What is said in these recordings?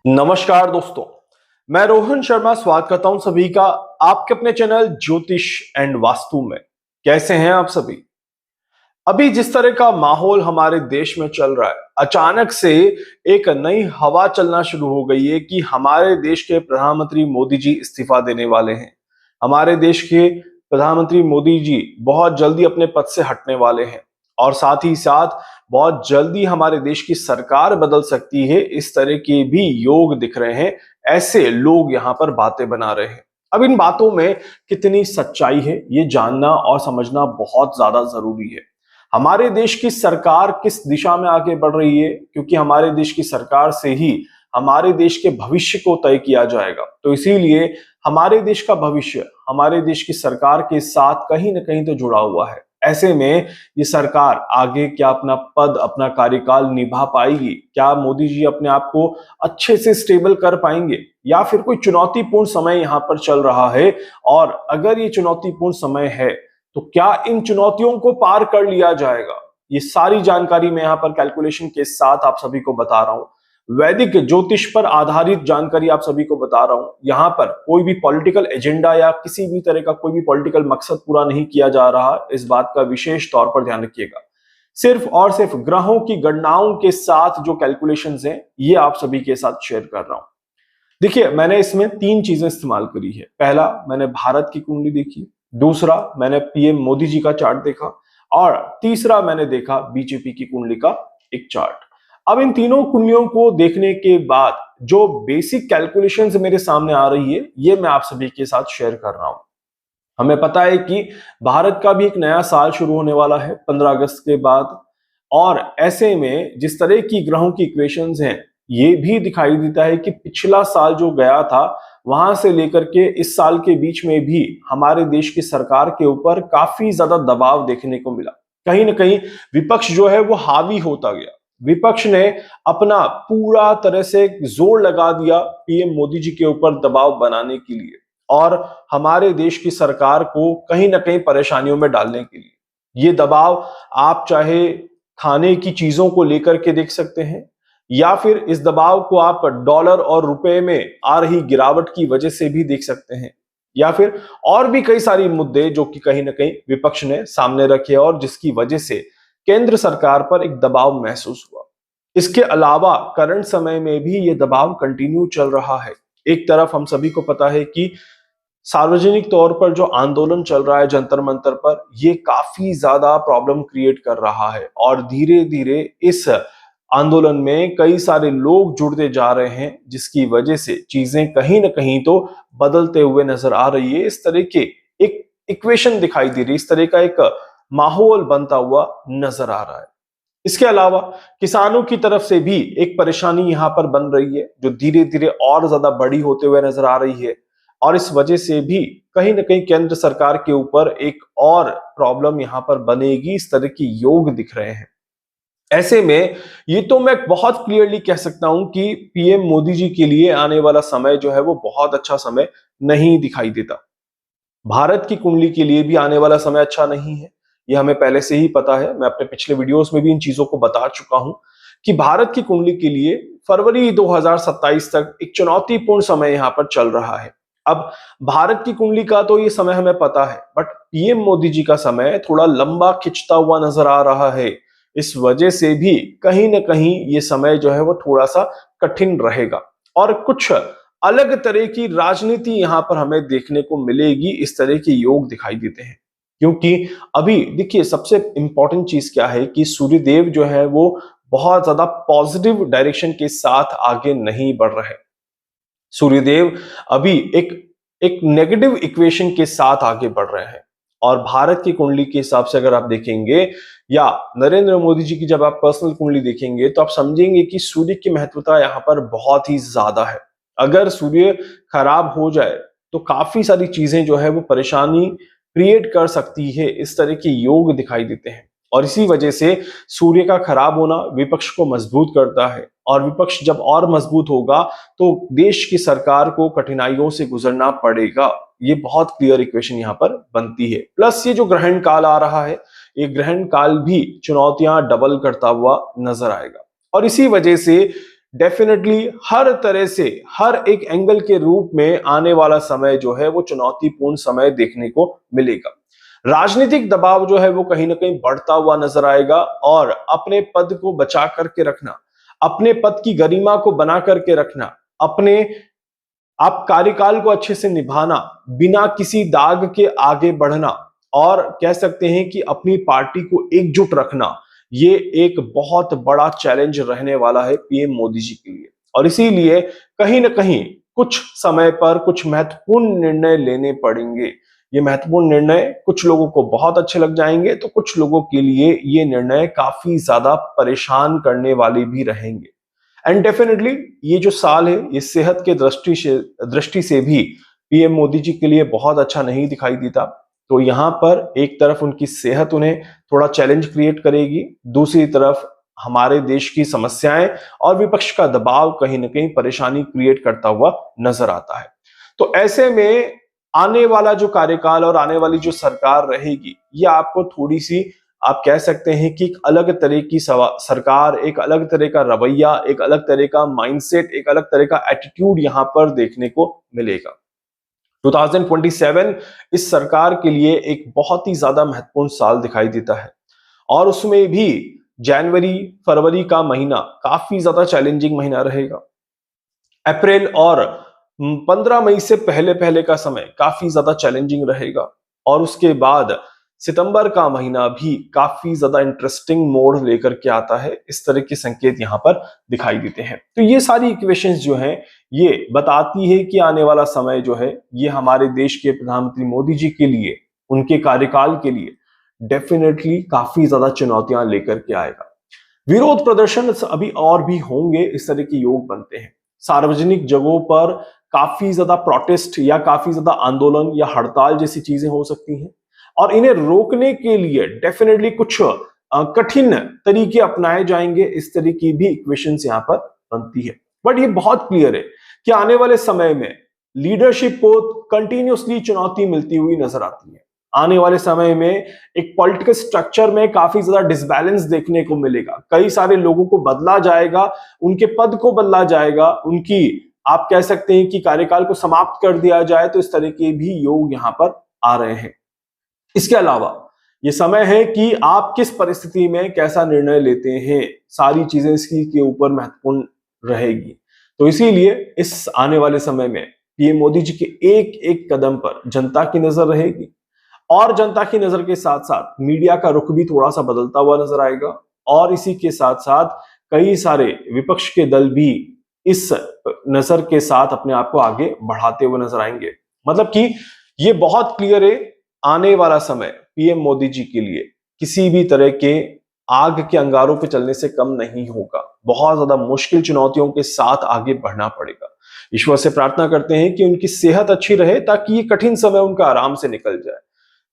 नमस्कार दोस्तों, मैं रोहन शर्मा स्वागत करता हूं सभी का आपके अपने चैनल ज्योतिष एंड वास्तु में। कैसे हैं आप सभी? अभी जिस तरह का माहौल हमारे देश में चल रहा है, अचानक से एक नई हवा चलना शुरू हो गई है कि हमारे देश के प्रधानमंत्री मोदी जी इस्तीफा देने वाले हैं। हमारे देश के प्रधानमंत्री मोदी जी बहुत जल्दी अपने पद से हटने वाले हैं और साथ ही साथ बहुत जल्दी हमारे देश की सरकार बदल सकती है। इस तरह के भी योग दिख रहे हैं, ऐसे लोग यहाँ पर बातें बना रहे हैं। अब इन बातों में कितनी सच्चाई है, ये जानना और समझना बहुत ज्यादा जरूरी है। हमारे देश की सरकार किस दिशा में आगे बढ़ रही है, क्योंकि हमारे देश की सरकार से ही हमारे देश के भविष्य को तय किया जाएगा। तो इसीलिए हमारे देश का भविष्य हमारे देश की सरकार के साथ कहीं ना कहीं तो जुड़ा हुआ है। ऐसे में ये सरकार आगे क्या अपना पद, अपना कार्यकाल निभा पाएगी? क्या मोदी जी अपने आप को अच्छे से स्टेबल कर पाएंगे, या फिर कोई चुनौतीपूर्ण समय यहाँ पर चल रहा है? और अगर ये चुनौतीपूर्ण समय है तो क्या इन चुनौतियों को पार कर लिया जाएगा? ये सारी जानकारी मैं यहाँ पर कैलकुलेशन के साथ आप सभी को बता रहा हूँ। वैदिक ज्योतिष पर आधारित जानकारी आप सभी को बता रहा हूं। यहाँ पर कोई भी पॉलिटिकल एजेंडा या किसी भी तरह का कोई भी पॉलिटिकल मकसद पूरा नहीं किया जा रहा, इस बात का विशेष तौर पर ध्यान रखिएगा। सिर्फ और सिर्फ ग्रहों की गणनाओं के साथ जो कैलकुलेशंस हैं, ये आप सभी के साथ शेयर कर रहा हूं। देखिए, मैंने इसमें तीन चीजें इस्तेमाल करी है। पहला, मैंने भारत की कुंडली देखी। दूसरा, मैंने पीएम मोदी जी का चार्ट देखा। और तीसरा, मैंने देखा बीजेपी की कुंडली का एक चार्ट। अब इन तीनों कुंडलियों को देखने के बाद जो बेसिक कैलकुलेशंस मेरे सामने आ रही है, ये मैं आप सभी के साथ शेयर कर रहा हूं। हमें पता है कि भारत का भी एक नया साल शुरू होने वाला है 15 अगस्त के बाद। और ऐसे में जिस तरह की ग्रहों की इक्वेशंस हैं, ये भी दिखाई देता है कि पिछला साल जो गया था, वहां से लेकर के इस साल के बीच में भी हमारे देश की सरकार के ऊपर काफी ज्यादा दबाव देखने को मिला। कहीं ना कहीं विपक्ष जो है वो हावी होता गया। विपक्ष ने अपना पूरा तरह से जोर लगा दिया पीएम मोदी जी के ऊपर दबाव बनाने के लिए और हमारे देश की सरकार को कहीं ना कहीं परेशानियों में डालने के लिए। ये दबाव आप चाहे खाने की चीजों को लेकर के देख सकते हैं, या फिर इस दबाव को आप डॉलर और रुपए में आ रही गिरावट की वजह से भी देख सकते हैं, या फिर और भी कई सारी मुद्दे जो कि कहीं ना कहीं विपक्ष ने सामने रखे और जिसकी वजह से केंद्र सरकार पर एक दबाव महसूस हुआ। इसके अलावा करंट समय में भी ये दबाव कंटिन्यू चल रहा है। एक तरफ हम सभी को पता है कि सार्वजनिक तौर पर जो आंदोलन चल रहा है जंतर मंतर पर, ये काफी ज्यादा प्रॉब्लम क्रिएट कर रहा है और धीरे धीरे इस आंदोलन में कई सारे लोग जुड़ते जा रहे हैं, जिसकी वजह से चीजें कहीं ना कहीं तो बदलते हुए नजर आ रही है। इस तरह के एक इक्वेशन दिखाई दे रही है, इस तरह का एक माहौल बनता हुआ नजर आ रहा है। इसके अलावा किसानों की तरफ से भी एक परेशानी यहां पर बन रही है, जो धीरे धीरे और ज्यादा बड़ी होते हुए नजर आ रही है। और इस वजह से भी कहीं ना कहीं केंद्र सरकार के ऊपर एक और प्रॉब्लम यहां पर बनेगी। इस तरह के योग दिख रहे हैं। ऐसे में ये तो मैं बहुत क्लियरली कह सकता हूं कि पीएम मोदी जी के लिए आने वाला समय जो है वो बहुत अच्छा समय नहीं दिखाई देता। भारत की कुंडली के लिए भी आने वाला समय अच्छा नहीं है, यह हमें पहले से ही पता है। मैं अपने पिछले वीडियोस में भी इन चीजों को बता चुका हूं कि भारत की कुंडली के लिए फरवरी 2027 तक एक चुनौतीपूर्ण समय यहां पर चल रहा है। अब भारत की कुंडली का तो ये समय हमें पता है, बट पीएम मोदी जी का समय थोड़ा लंबा खिंचता हुआ नजर आ रहा है। इस वजह से भी कहीं ना कहीं ये समय जो है वो थोड़ा सा कठिन रहेगा और कुछ अलग तरह की राजनीति यहां पर हमें देखने को मिलेगी। इस तरह के योग दिखाई देते हैं, क्योंकि अभी देखिए सबसे इंपॉर्टेंट चीज क्या है कि सूर्यदेव जो है वो बहुत ज्यादा पॉजिटिव डायरेक्शन के साथ आगे नहीं बढ़ रहे। सूर्यदेव अभी एक एक नेगेटिव इक्वेशन के साथ आगे बढ़ रहे हैं। और भारत की कुंडली के हिसाब से अगर आप देखेंगे, या नरेंद्र मोदी जी की जब आप पर्सनल कुंडली देखेंगे, तो आप समझेंगे कि सूर्य की महत्वता यहाँ पर बहुत ही ज्यादा है। अगर सूर्य खराब हो जाए तो काफी सारी चीजें जो है वो परेशानी क्रिएट कर सकती है। इस तरह के योग दिखाई देते हैं और इसी वजह से सूर्य का खराब होना विपक्ष को मजबूत करता है, और विपक्ष जब और मजबूत होगा तो देश की सरकार को कठिनाइयों से गुजरना पड़ेगा। ये बहुत क्लियर इक्वेशन यहाँ पर बनती है। प्लस ये जो ग्रहण काल आ रहा है, ये ग्रहण काल भी चुनौतियां डबल करता हुआ नजर आएगा। और इसी वजह से डेफिनेटली हर तरह से, हर एक एंगल के रूप में आने वाला समय जो है वो चुनौतीपूर्ण समय देखने को मिलेगा। राजनीतिक दबाव जो है वो कहीं ना कहीं बढ़ता हुआ नजर आएगा, और अपने पद को बचा करके रखना, अपने पद की गरिमा को बना करके रखना, अपने आप कार्यकाल को अच्छे से निभाना, बिना किसी दाग के आगे बढ़ना, और कह सकते हैं कि अपनी पार्टी को एकजुट रखना, ये एक बहुत बड़ा चैलेंज रहने वाला है पीएम मोदी जी के लिए। और इसीलिए कहीं ना कहीं कुछ समय पर कुछ महत्वपूर्ण निर्णय लेने पड़ेंगे। ये महत्वपूर्ण निर्णय कुछ लोगों को बहुत अच्छे लग जाएंगे, तो कुछ लोगों के लिए ये निर्णय काफी ज्यादा परेशान करने वाले भी रहेंगे। एंड डेफिनेटली ये जो साल है, ये सेहत के दृष्टि से भी पीएम मोदी जी के लिए बहुत अच्छा नहीं दिखाई देता। तो यहां पर एक तरफ उनकी सेहत उन्हें थोड़ा चैलेंज क्रिएट करेगी, दूसरी तरफ हमारे देश की समस्याएं और विपक्ष का दबाव कहीं ना कहीं परेशानी क्रिएट करता हुआ नजर आता है। तो ऐसे में आने वाला जो कार्यकाल और आने वाली जो सरकार रहेगी, ये आपको थोड़ी सी, आप कह सकते हैं कि एक अलग तरह की सरकार, एक अलग तरह का रवैया, एक अलग तरह का माइंडसेट, एक अलग तरह का एटीट्यूड यहां पर देखने को मिलेगा। 2027 इस सरकार के लिए एक बहुत ही ज्यादा महत्वपूर्ण साल दिखाई देता है, और उसमें भी जनवरी फरवरी का महीना काफी ज्यादा चैलेंजिंग महीना रहेगा। अप्रैल और 15 मई से पहले पहले का समय काफी ज्यादा चैलेंजिंग रहेगा, और उसके बाद सितंबर का महीना भी काफी ज्यादा इंटरेस्टिंग मोड़ लेकर के आता है। इस तरह के संकेत यहां पर दिखाई देते हैं। तो ये सारी इक्वेशंस जो हैं, ये बताती है कि आने वाला समय जो है, ये हमारे देश के प्रधानमंत्री मोदी जी के लिए, उनके कार्यकाल के लिए डेफिनेटली काफी ज्यादा चुनौतियां लेकर के आएगा। विरोध प्रदर्शन अभी और भी होंगे, इस तरह के योग बनते हैं। सार्वजनिक जगहों पर काफी ज्यादा प्रोटेस्ट या काफी ज्यादा आंदोलन या हड़ताल जैसी चीजें हो सकती हैं, और इन्हें रोकने के लिए डेफिनेटली कुछ कठिन तरीके अपनाए जाएंगे। इस तरह की भी इक्वेशंस यहां पर बनती है। बट ये बहुत क्लियर है कि आने वाले समय में लीडरशिप को कंटिन्यूसली चुनौती मिलती हुई नजर आती है। आने वाले समय में एक पॉलिटिकल स्ट्रक्चर में काफी ज्यादा डिसबैलेंस देखने को मिलेगा। कई सारे लोगों को बदला जाएगा, उनके पद को बदला जाएगा, उनकी, आप कह सकते हैं कि कार्यकाल को समाप्त कर दिया जाए। तो इस तरह के भी योग यहां पर आ रहे हैं। इसके अलावा ये समय है कि आप किस परिस्थिति में कैसा निर्णय लेते हैं, सारी चीजें इसकी के ऊपर महत्वपूर्ण रहेगी। तो इसीलिए इस आने वाले समय में पीएम मोदी जी के एक एक कदम पर जनता की नजर रहेगी, और जनता की नजर के साथ साथ मीडिया का रुख भी थोड़ा सा बदलता हुआ नजर आएगा, और इसी के साथ साथ कई सारे विपक्ष के दल भी इस नजर के साथ अपने आप को आगे बढ़ाते हुए नजर आएंगे। मतलब कि ये बहुत क्लियर है, आने वाला समय पीएम मोदी जी के लिए किसी भी तरह के आग के अंगारों पे चलने से कम नहीं होगा। बहुत ज्यादा मुश्किल चुनौतियों के साथ आगे बढ़ना पड़ेगा। ईश्वर से प्रार्थना करते हैं कि उनकी सेहत अच्छी रहे, ताकि ये कठिन समय उनका आराम से निकल जाए।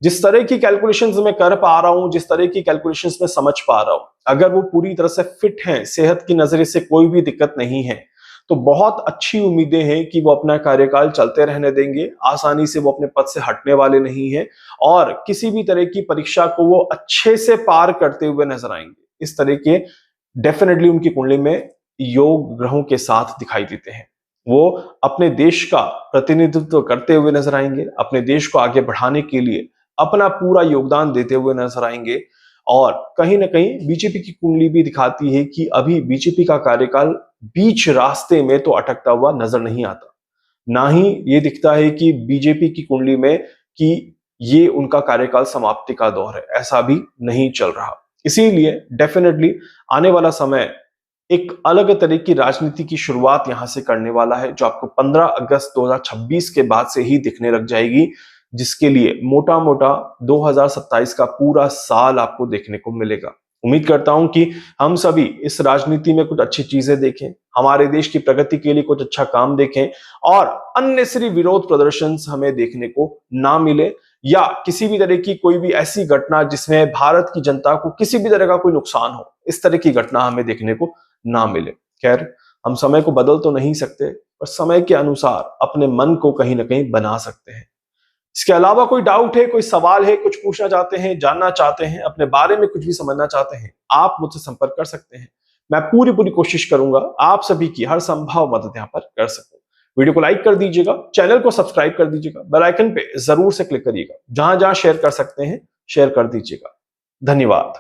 जिस तरह की कैलकुलेशंस मैं कर पा रहा हूं, जिस तरह की कैलकुलेशंस मैं समझ पा रहा हूं, अगर वो पूरी तरह से फिट हैं, सेहत की नजरिए से कोई भी दिक्कत नहीं है, तो बहुत अच्छी उम्मीदें हैं कि वो अपना कार्यकाल चलते रहने देंगे। आसानी से वो अपने पद से हटने वाले नहीं हैं, और किसी भी तरह की परीक्षा को वो अच्छे से पार करते हुए नजर आएंगे। इस तरह के डेफिनेटली उनकी कुंडली में योग ग्रहों के साथ दिखाई देते हैं। वो अपने देश का प्रतिनिधित्व करते हुए नजर आएंगे, अपने देश को आगे बढ़ाने के लिए अपना पूरा योगदान देते हुए नजर आएंगे। और कहीं ना कहीं बीजेपी की कुंडली भी दिखाती है कि अभी बीजेपी का कार्यकाल बीच रास्ते में तो अटकता हुआ नजर नहीं आता। ना ही ये दिखता है कि बीजेपी की कुंडली में कि ये उनका कार्यकाल समाप्ति का दौर है, ऐसा भी नहीं चल रहा। इसीलिए डेफिनेटली आने वाला समय एक अलग तरह की राजनीति की शुरुआत यहां से करने वाला है, जो आपको 15 अगस्त 2026 के बाद से ही दिखने लग जाएगी, जिसके लिए मोटा मोटा 2027 का पूरा साल आपको देखने को मिलेगा। उम्मीद करता हूं कि हम सभी इस राजनीति में कुछ अच्छी चीजें देखें, हमारे देश की प्रगति के लिए कुछ अच्छा काम देखें, और अननेसेसरी विरोध प्रदर्शन हमें देखने को ना मिले, या किसी भी तरह की कोई भी ऐसी घटना जिसमें भारत की जनता को किसी भी तरह का कोई नुकसान हो, इस तरह की घटना हमें देखने को ना मिले। खैर, हम समय को बदल तो नहीं सकते, पर समय के अनुसार अपने मन को कहीं ना कहीं बना सकते हैं। इसके अलावा कोई डाउट है, कोई सवाल है, कुछ पूछना चाहते हैं, जानना चाहते हैं, अपने बारे में कुछ भी समझना चाहते हैं, आप मुझसे संपर्क कर सकते हैं। मैं पूरी पूरी कोशिश करूंगा आप सभी की हर संभव मदद यहां पर कर सकूं। वीडियो को लाइक कर दीजिएगा, चैनल को सब्सक्राइब कर दीजिएगा, बेल आइकन पे जरूर से क्लिक करिएगा, जहां जहां शेयर कर सकते हैं शेयर कर दीजिएगा। धन्यवाद।